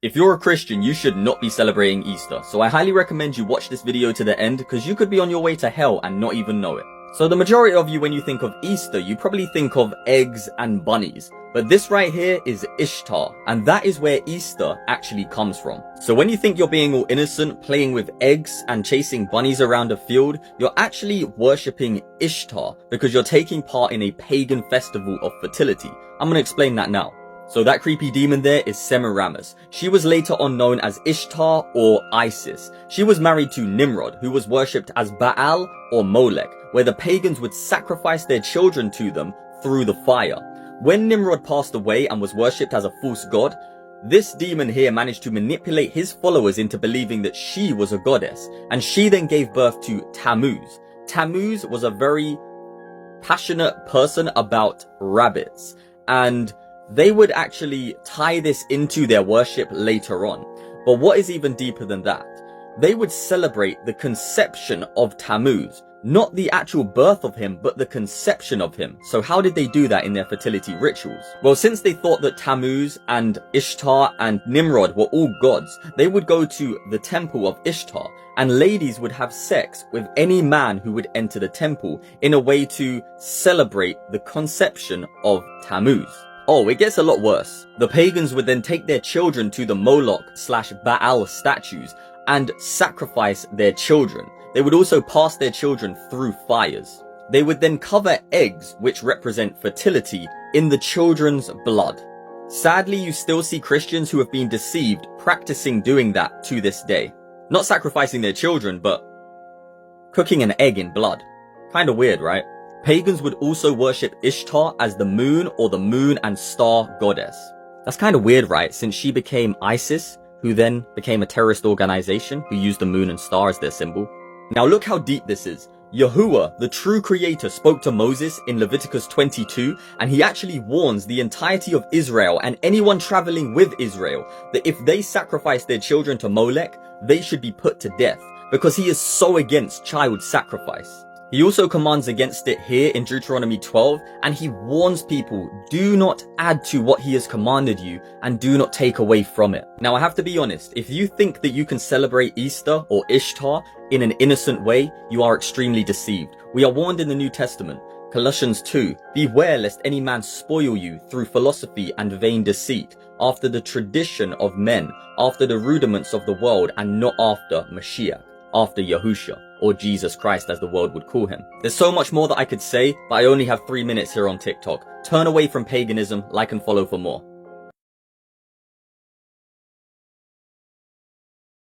If you're a Christian, you should not be celebrating Easter, so I highly recommend you watch this video to the end because you could be on your way to hell and not even know it. So the majority of you, when you think of Easter, you probably think of eggs and bunnies. But this right here is Ishtar, and that is where Easter actually comes from. So when you think you're being all innocent, playing with eggs and chasing bunnies around a field, you're actually worshipping Ishtar because you're taking part in a pagan festival of fertility. I'm gonna explain that now. So that creepy demon there is Semiramis. She was later on known as Ishtar or Isis. She was married to Nimrod, who was worshipped as Baal or Molech, where the pagans would sacrifice their children to them through the fire. When Nimrod passed away and was worshipped as a false god, this demon here managed to manipulate his followers into believing that she was a goddess, and she then gave birth to Tammuz. Tammuz was a very passionate person about rabbits, and they would actually tie this into their worship later on. But what is even deeper than that? They would celebrate the conception of Tammuz, not the actual birth of him, but the conception of him. So how did they do that in their fertility rituals? Well, since they thought that Tammuz and Ishtar and Nimrod were all gods, they would go to the temple of Ishtar, and ladies would have sex with any man who would enter the temple in a way to celebrate the conception of Tammuz. Oh, it gets a lot worse. The pagans would then take their children to the Moloch/Baal statues and sacrifice their children. They would also pass their children through fires. They would then cover eggs, which represent fertility, in the children's blood. Sadly, you still see Christians who have been deceived practicing doing that to this day. Not sacrificing their children, but cooking an egg in blood. Kinda weird, right? Pagans would also worship Ishtar as the moon or the moon and star goddess. That's kind of weird, right? Since she became Isis, who then became a terrorist organization who used the moon and star as their symbol. Now look how deep this is. Yahuwah, the true creator, spoke to Moses in Leviticus 22, and he actually warns the entirety of Israel and anyone traveling with Israel that if they sacrifice their children to Molech, they should be put to death because he is so against child sacrifice. He also commands against it here in Deuteronomy 12, and he warns people, do not add to what he has commanded you and do not take away from it. Now I have to be honest, if you think that you can celebrate Easter or Ishtar in an innocent way, you are extremely deceived. We are warned in the New Testament, Colossians 2, beware lest any man spoil you through philosophy and vain deceit, after the tradition of men, after the rudiments of the world, and not after Mashiach, after Yahushua, or Jesus Christ as the world would call him. There's so much more that I could say, but I only have 3 minutes here on TikTok. Turn away from paganism, like and follow for more.